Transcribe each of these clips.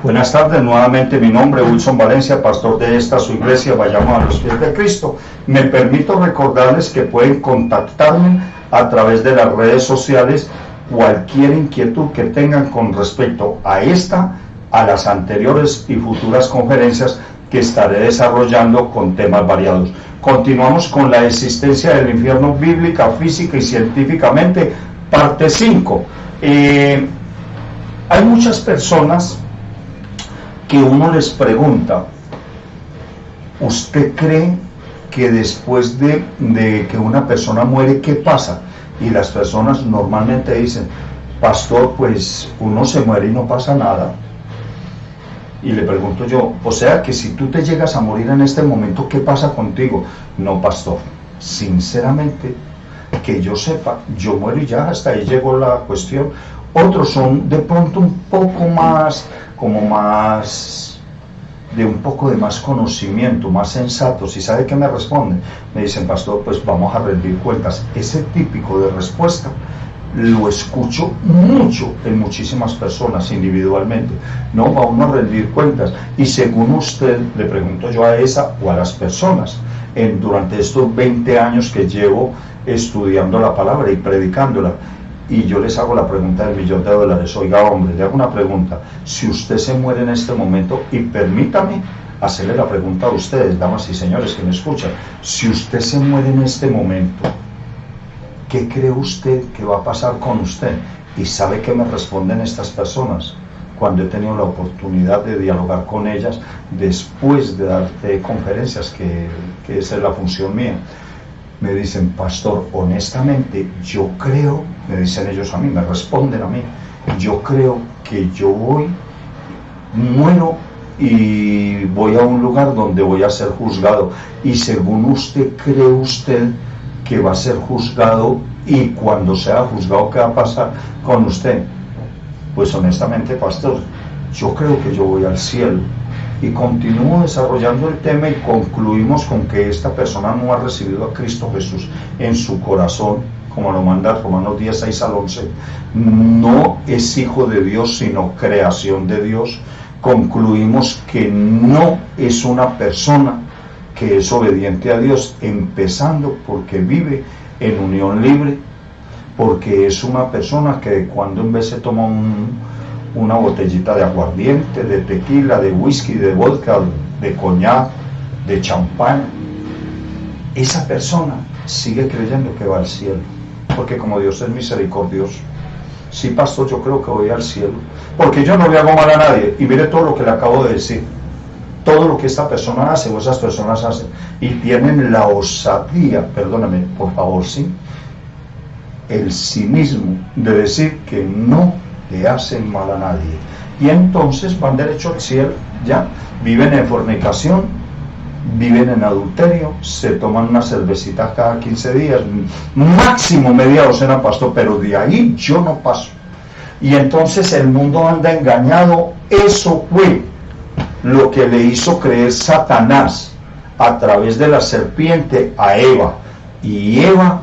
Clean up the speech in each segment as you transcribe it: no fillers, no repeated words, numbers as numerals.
Buenas tardes, nuevamente mi nombre es Wilson Valencia, pastor de esta su iglesia, Vayamos a los Pies de Cristo. Me permito recordarles que pueden contactarme a través de las redes sociales cualquier inquietud que tengan con respecto a esta, a las anteriores y futuras conferencias que estaré desarrollando con temas variados. Continuamos con la existencia del infierno bíblica, física y científicamente, parte 5. Hay muchas personas que uno les pregunta, ¿usted cree que después de que una persona muere, qué pasa? Y las personas normalmente dicen, pastor, pues uno se muere y no pasa nada. Y le pregunto yo, o sea que si tú te llegas a morir en este momento, ¿qué pasa contigo? No, pastor, sinceramente, que yo sepa, yo muero y ya, hasta ahí llegó la cuestión. Otros son de pronto un poco más, de un poco de más conocimiento, más sensatos. ¿Y sabe qué me responden? Me dicen, pastor, pues vamos a rendir cuentas. Ese típico de respuesta lo escucho mucho en muchísimas personas individualmente. No, va uno a rendir cuentas. Y según usted, le pregunto yo a esa o a las personas, durante estos 20 años que llevo estudiando la palabra y predicándola, y yo les hago la pregunta del $1.000.000. Oiga, hombre, le hago una pregunta. Si usted se muere en este momento, y permítame hacerle la pregunta a ustedes, damas y señores que me escuchan, si usted se muere en este momento, ¿qué cree usted que va a pasar con usted? ¿Y sabe qué me responden estas personas? Cuando he tenido la oportunidad de dialogar con ellas, después de dar conferencias, que esa es la función mía, me dicen, pastor, honestamente, yo creo, me dicen ellos a mí, me responden a mí, yo creo que yo muero y voy a un lugar donde voy a ser juzgado. Y según usted, ¿cree usted que va a ser juzgado? Y cuando sea juzgado, ¿qué va a pasar con usted? Pues honestamente, pastor, yo creo que yo voy al cielo. Y continúo desarrollando el tema y concluimos con que esta persona no ha recibido a Cristo Jesús en su corazón, como lo manda Romanos 10, 6 al 11. No es hijo de Dios, sino creación de Dios. Concluimos que no es una persona que es obediente a Dios, empezando porque vive en unión libre, porque es una persona que cuando en vez se toma una botellita de aguardiente, de tequila, de whisky, de vodka, de coñac, de champán, esa persona sigue creyendo que va al cielo, porque como Dios es misericordioso. Sí, pastor, yo creo que voy al cielo, porque yo no le hago mal a nadie. Y mire todo lo que le acabo de decir, todo lo que esta persona hace o esas personas hacen, y tienen la osadía, perdóname, por favor, sí, el cinismo de decir que no le hacen mal a nadie, y entonces van derecho al cielo. Ya viven en fornicación, viven en adulterio, se toman una cervecita cada 15 días, máximo media docena, pastor, pero de ahí yo no paso. Y entonces el mundo anda engañado. Eso fue lo que le hizo creer Satanás a través de la serpiente a Eva, y Eva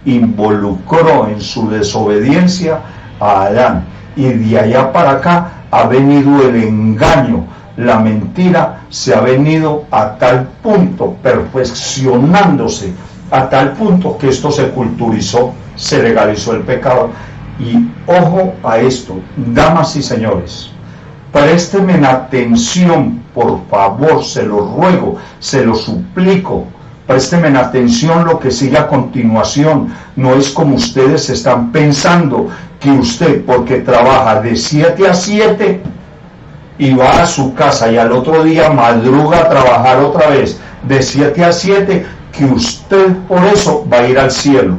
involucró en su desobediencia a Adán. Y de allá para acá ha venido el engaño, la mentira se ha venido a tal punto, perfeccionándose, a tal punto que esto se culturizó, se legalizó el pecado. Y ojo a esto, damas y señores, préstenme atención, por favor, se lo ruego, se lo suplico. Préstenme atención lo que sigue a continuación. No es como ustedes están pensando, que usted, porque trabaja de 7 a 7 y va a su casa y al otro día madruga a trabajar otra vez de 7 a 7, que usted por eso va a ir al cielo.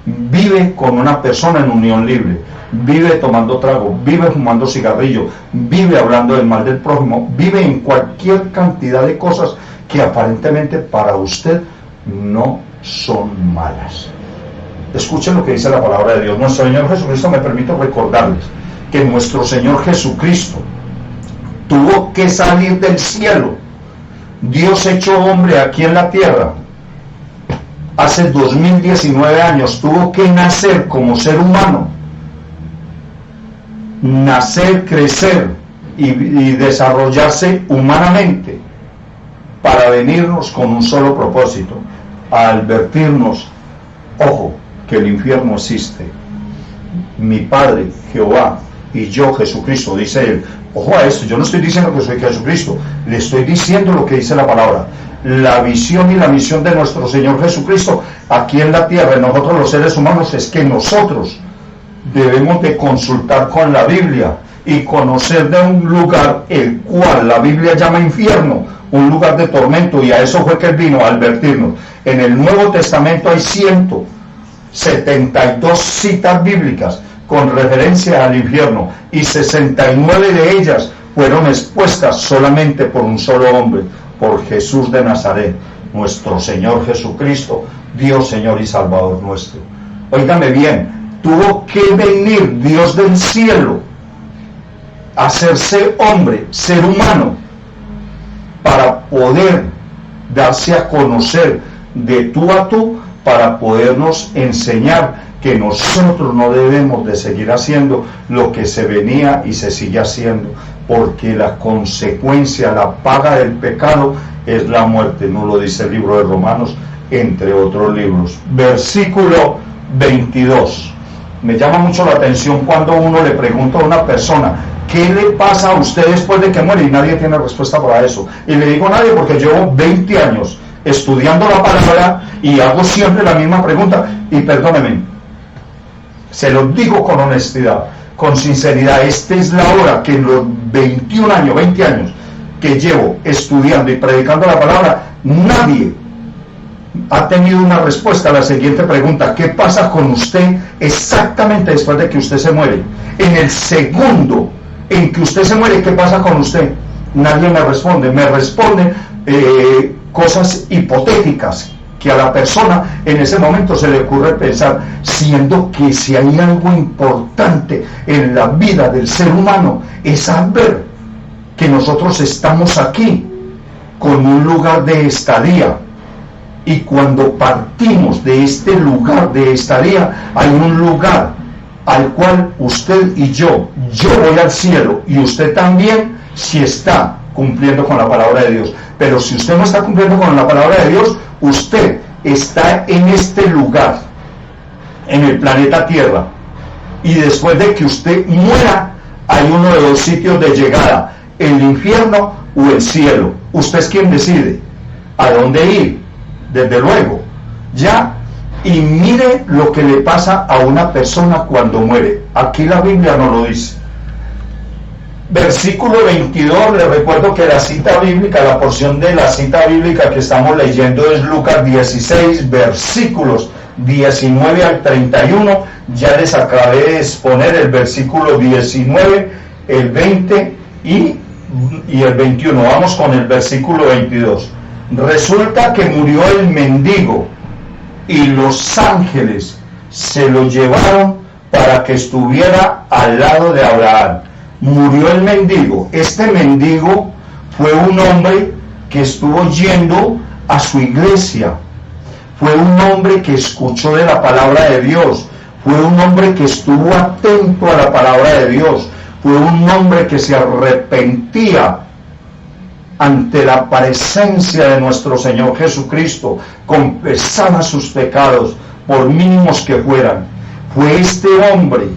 Vive con una persona en unión libre, vive tomando trago, vive fumando cigarrillo, vive hablando del mal del prójimo, vive en cualquier cantidad de cosas que aparentemente para usted no son malas. Escuchen lo que dice la palabra de Dios. Nuestro Señor Jesucristo, me permito recordarles que nuestro Señor Jesucristo tuvo que salir del cielo, Dios hecho hombre aquí en la tierra, hace 2019 años, tuvo que nacer como ser humano, nacer, crecer, y desarrollarse humanamente para venirnos con un solo propósito, a advertirnos, ojo, que el infierno existe. Mi Padre, Jehová, y yo, Jesucristo, dice él. Ojo a esto, yo no estoy diciendo que soy Jesucristo, le estoy diciendo lo que dice la palabra. La visión y la misión de nuestro Señor Jesucristo aquí en la tierra, en nosotros los seres humanos, es que nosotros debemos de consultar con la Biblia y conocer de un lugar el cual la Biblia llama infierno, un lugar de tormento, y a eso fue que él vino a advertirnos. En el Nuevo Testamento hay 172 citas bíblicas con referencia al infierno, y 69 de ellas fueron expuestas solamente por un solo hombre, por Jesús de Nazaret, nuestro Señor Jesucristo, Dios, Señor y Salvador nuestro. Óigame bien, tuvo que venir Dios del cielo a hacerse hombre, ser humano, para poder darse a conocer de tú a tú, para podernos enseñar que nosotros no debemos de seguir haciendo lo que se venía y se sigue haciendo, porque la consecuencia, la paga del pecado es la muerte, no lo dice el libro de Romanos, entre otros libros. Versículo 22. Me llama mucho la atención cuando uno le pregunta a una persona, ¿qué le pasa a usted después de que muere? Y nadie tiene respuesta para eso. Y le digo a nadie porque llevo 20 años estudiando la palabra y hago siempre la misma pregunta. Y perdónenme, se lo digo con honestidad, con sinceridad, esta es la hora que en los 21 años, 20 años que llevo estudiando y predicando la palabra, nadie ha tenido una respuesta a la siguiente pregunta: ¿qué pasa con usted exactamente después de que usted se muere? En el segundo en que usted se muere, ¿qué pasa con usted? Nadie me responde. Me responden cosas hipotéticas que a la persona en ese momento se le ocurre pensar, siendo que si hay algo importante en la vida del ser humano es saber que nosotros estamos aquí con un lugar de estadía, y cuando partimos de este lugar de estadía hay un lugar al cual usted y yo voy al cielo y usted también, si está cumpliendo con la palabra de Dios. Pero si usted no está cumpliendo con la palabra de Dios, usted está en este lugar, en el planeta Tierra, y después de que usted muera hay uno de dos sitios de llegada: el infierno o el cielo. Usted es quien decide a dónde ir, desde luego, ya. Y mire lo que le pasa a una persona cuando muere. Aquí la Biblia no lo dice. Versículo 22, le recuerdo que la cita bíblica, la porción de la cita bíblica que estamos leyendo es Lucas 16, versículos 19 al 31. Ya les acabé de exponer el versículo 19, el 20 y el 21. Vamos con el versículo 22. Resulta que murió el mendigo y los ángeles se lo llevaron para que estuviera al lado de Abraham. Murió el mendigo. Este mendigo fue un hombre que estuvo yendo a su iglesia, fue un hombre que escuchó de la palabra de Dios, fue un hombre que estuvo atento a la palabra de Dios, fue un hombre que se arrepentía ante la presencia de nuestro Señor Jesucristo, confesaba sus pecados, por mínimos que fueran. Fue este hombre,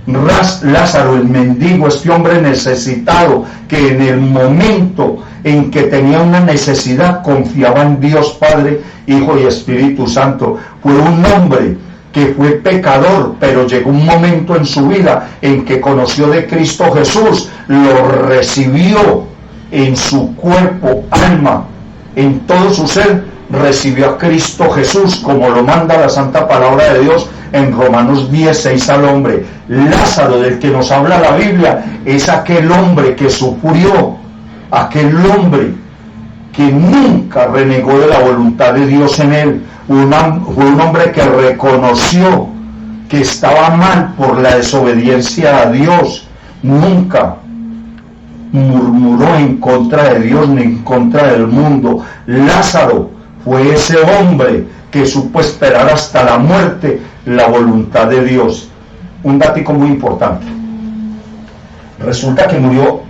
Lázaro el mendigo, este hombre necesitado, que en el momento en que tenía una necesidad confiaba en Dios Padre, Hijo y Espíritu Santo. Fue un hombre que fue pecador, pero llegó un momento en su vida en que conoció de Cristo Jesús, lo recibió en su cuerpo, alma, en todo su ser, recibió a Cristo Jesús, como lo manda la santa palabra de Dios en Romanos 10:6 al hombre. Lázaro, del que nos habla la Biblia, es aquel hombre que sufrió, aquel hombre que nunca renegó de la voluntad de Dios en él. Fue un hombre que reconoció que estaba mal por la desobediencia a Dios. Nunca murmuró en contra de Dios ni en contra del mundo. Lázaro fue ese hombre que supo esperar hasta la muerte la voluntad de Dios. Un datico muy importante: resulta que murió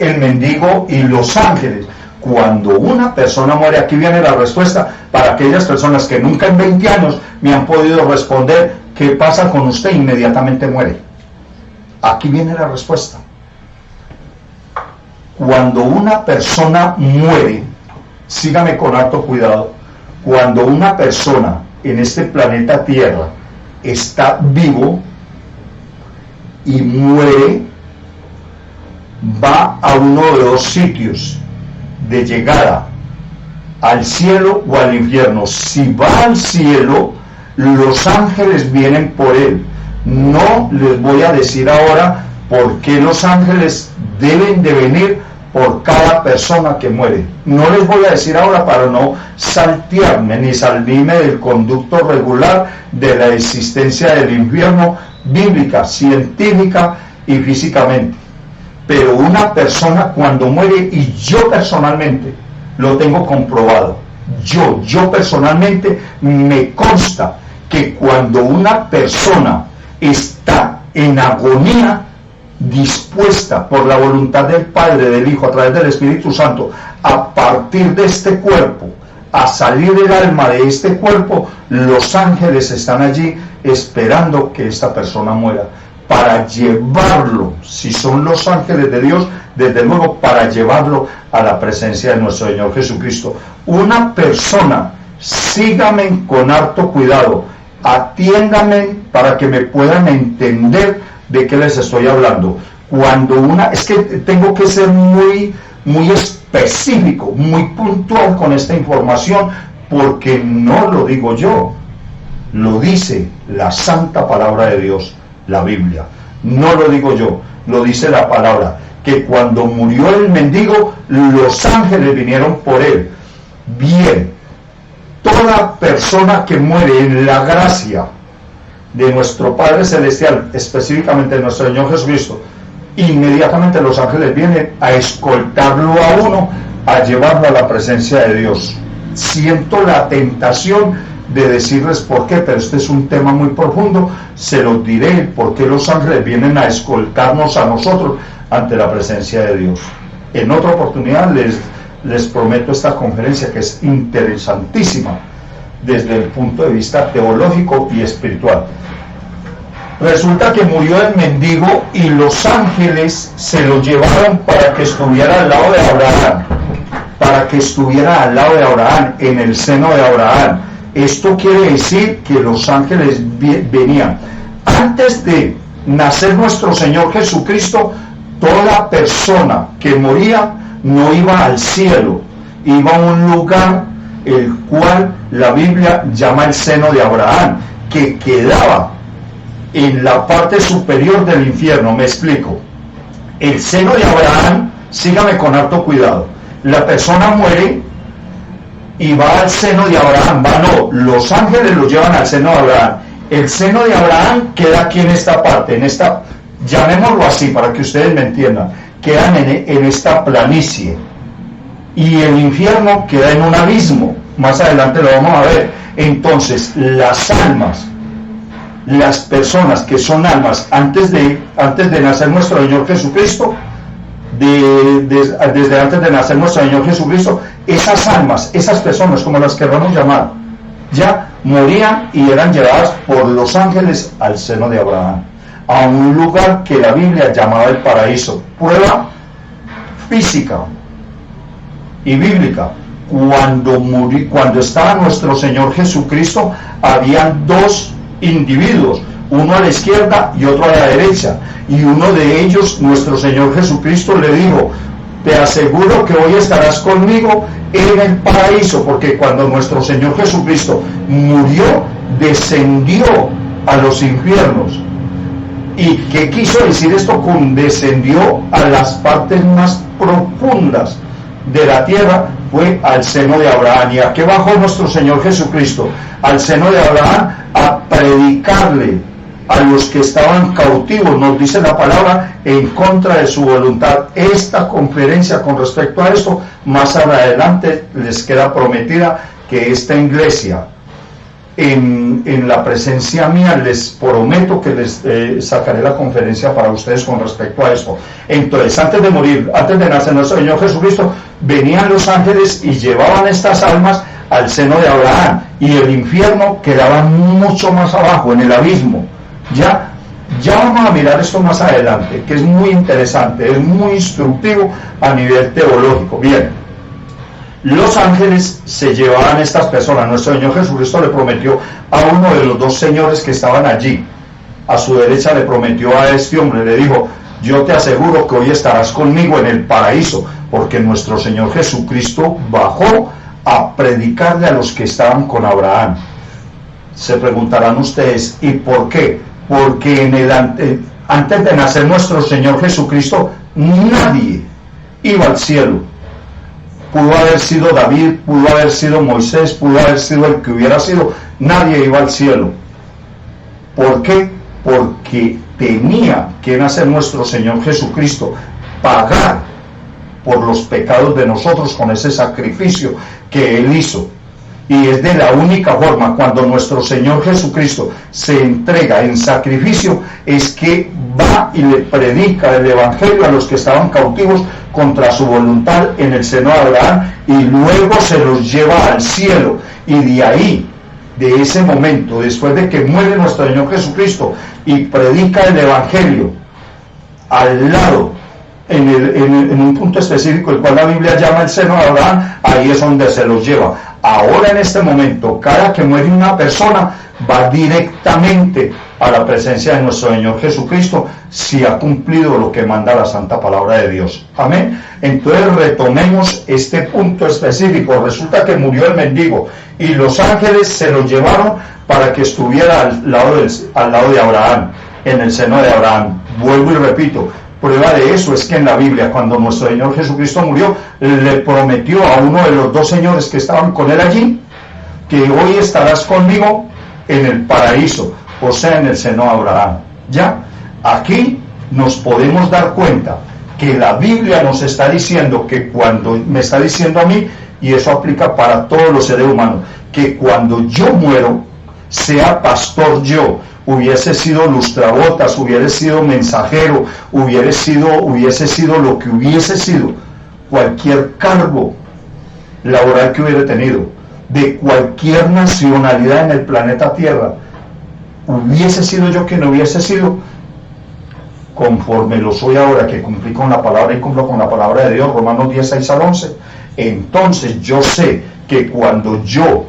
el mendigo y los ángeles. Cuando una persona muere, aquí viene la respuesta para aquellas personas que nunca en 20 años me han podido responder qué pasa con usted, inmediatamente muere. Aquí viene la respuesta. Cuando una persona muere, sígame con harto cuidado, cuando una persona en este planeta Tierra está vivo y muere, va a uno de dos sitios de llegada, al cielo o al infierno. Si va al cielo, los ángeles vienen por él. No les voy a decir ahora por qué los ángeles deben de venir por cada persona que muere. No les voy a decir ahora para no saltearme ni salirme del conducto regular de la existencia del infierno bíblica, científica y físicamente. Pero una persona cuando muere, y yo personalmente lo tengo comprobado, yo personalmente me consta que cuando una persona está en agonía, dispuesta por la voluntad del Padre, del Hijo, a través del Espíritu Santo, a partir de este cuerpo, a salir el alma de este cuerpo, los ángeles están allí esperando que esta persona muera, para llevarlo, si son los ángeles de Dios, desde luego para llevarlo a la presencia de nuestro Señor Jesucristo. Una persona, síganme con harto cuidado, atiéndanme para que me puedan entender de qué les estoy hablando. Es que tengo que ser muy específico, muy puntual con esta información, porque no lo digo yo, lo dice la santa palabra de Dios, la Biblia. No lo digo yo, lo dice la palabra, que cuando murió el mendigo, los ángeles vinieron por él. Bien, toda persona que muere en la gracia de nuestro Padre Celestial, específicamente de nuestro Señor Jesucristo, inmediatamente los ángeles vienen a escoltarlo a uno, a llevarlo a la presencia de Dios. Siento la tentación de decirles por qué, pero este es un tema muy profundo, se los diré, por qué los ángeles vienen a escoltarnos a nosotros ante la presencia de Dios. En otra oportunidad les prometo esta conferencia, que es interesantísima desde el punto de vista teológico y espiritual. Resulta que murió el mendigo y los ángeles se lo llevaron para que estuviera al lado de Abraham, en el seno de Abraham. Esto quiere decir que los ángeles venían. Antes de nacer nuestro Señor Jesucristo, toda persona que moría no iba al cielo, iba a un lugar el cual la Biblia llama el seno de Abraham, que quedaba en la parte superior del infierno. Me explico. El seno de Abraham, sígame con harto cuidado, la persona muere y va al seno de Abraham. Los ángeles lo llevan al seno de Abraham. El seno de Abraham queda aquí en esta parte, llamémoslo así para que ustedes me entiendan, quedan en esta planicie, y el infierno queda en un abismo. Más adelante lo vamos a ver. Entonces las almas, las personas que son almas antes de nacer nuestro Señor Jesucristo, desde antes de nacer nuestro Señor Jesucristo, esas almas, esas personas, como las queramos llamar, ya morían y eran llevadas por los ángeles al seno de Abraham, a un lugar que la Biblia llamaba el paraíso. Prueba física y bíblica: cuando estaba nuestro Señor Jesucristo, habían dos individuos, uno a la izquierda y otro a la derecha, y uno de ellos, nuestro Señor Jesucristo, le dijo: te aseguro que hoy estarás conmigo en el paraíso, porque cuando nuestro Señor Jesucristo murió, descendió a los infiernos. ¿Y qué quiso decir esto con descendió a las partes más profundas de la tierra? Fue al seno de Abraham. ¿Y a qué bajó nuestro Señor Jesucristo? Al seno de Abraham, a predicarle a los que estaban cautivos, nos dice la palabra, en contra de su voluntad. Esta conferencia con respecto a esto, más adelante les queda prometida, que esta iglesia en la presencia mía les prometo que les sacaré la conferencia para ustedes con respecto a esto. Entonces, antes de morir, antes de nacer nuestro Señor Jesucristo, venían los ángeles y llevaban estas almas al seno de Abraham, y el infierno quedaba mucho más abajo, en el abismo. Ya vamos a mirar esto más adelante, que es muy interesante, es muy instructivo a nivel teológico. Bien, los ángeles se llevaban a estas personas. Nuestro Señor Jesucristo le prometió a uno de los dos señores que estaban allí, a su derecha le prometió a este hombre, le dijo: yo te aseguro que hoy estarás conmigo en el paraíso, porque nuestro Señor Jesucristo bajó a predicarle a los que estaban con Abraham. Se preguntarán ustedes, ¿y por qué? Porque antes de nacer nuestro Señor Jesucristo, nadie iba al cielo. Pudo haber sido David, pudo haber sido Moisés, pudo haber sido el que hubiera sido, nadie iba al cielo. ¿Por qué? Porque tenía que nacer nuestro Señor Jesucristo, pagar por los pecados de nosotros con ese sacrificio que Él hizo. Y es de la única forma, cuando nuestro Señor Jesucristo se entrega en sacrificio, es que va y le predica el Evangelio a los que estaban cautivos contra su voluntad en el seno de Abraham, y luego se los lleva al cielo. Y de ahí, de ese momento, después de que muere nuestro Señor Jesucristo y predica el Evangelio, al lado, en un punto específico, el cual la Biblia llama el seno de Abraham, ahí es donde se los lleva. Ahora, en este momento, cada que muere una persona va directamente a la presencia de nuestro Señor Jesucristo, si ha cumplido lo que manda la santa palabra de Dios. Amén. Entonces, retomemos este punto específico. Resulta que murió el mendigo y los ángeles se lo llevaron para que estuviera al lado de Abraham, en el seno de Abraham. Vuelvo y repito, prueba de eso es que en la Biblia, cuando nuestro Señor Jesucristo murió, le prometió a uno de los dos señores que estaban con él allí, que hoy estarás conmigo en el paraíso, o sea, en el seno de Abraham. Ya, aquí nos podemos dar cuenta que la Biblia nos está diciendo que cuando, me está diciendo a mí, y eso aplica para todos los seres humanos, que cuando yo muero, sea pastor yo, hubiese sido lustrabotas, hubiese sido mensajero, hubiese sido lo que hubiese sido, cualquier cargo laboral que hubiera tenido, de cualquier nacionalidad en el planeta Tierra, hubiese sido yo quien hubiese sido, conforme lo soy ahora, que cumplí con la palabra y cumplo con la palabra de Dios, Romanos 10, 6 al 11, entonces yo sé que cuando yo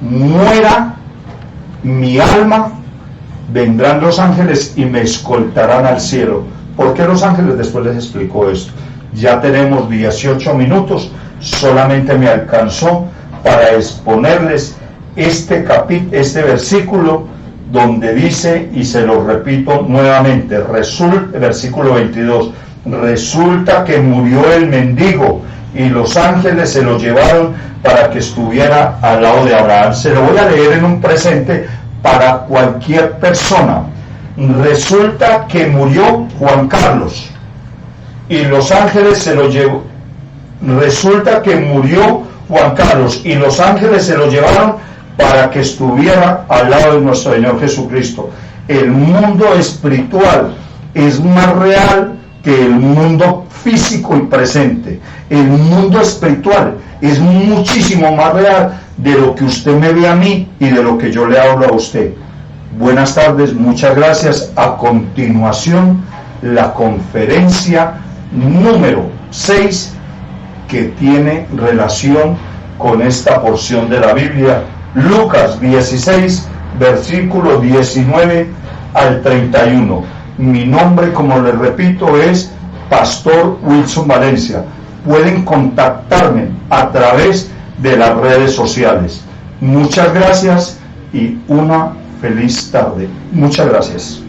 muera, mi alma, vendrán los ángeles y me escoltarán al cielo. ¿Por qué los ángeles? Después les explico esto. Ya tenemos 18 minutos, solamente me alcanzó para exponerles este versículo donde dice, y se lo repito nuevamente, versículo 22, resulta que murió el mendigo y los ángeles se lo llevaron para que estuviera al lado de Abraham. Se lo voy a leer en un presente para cualquier persona. Resulta que murió Juan Carlos y los ángeles se lo llevó. Resulta que murió Juan Carlos y los ángeles se lo llevaron para que estuviera al lado de nuestro Señor Jesucristo. El mundo espiritual es más real que el mundo físico y presente. El mundo espiritual es muchísimo más real de lo que usted me ve a mí y de lo que yo le hablo a usted. Buenas tardes, muchas gracias. A continuación, la conferencia número 6, que tiene relación con esta porción de la Biblia, Lucas 16, versículo 19 al 31. Mi nombre, como les repito, es Pastor Wilson Valencia. Pueden contactarme a través de las redes sociales. Muchas gracias y una feliz tarde. Muchas gracias.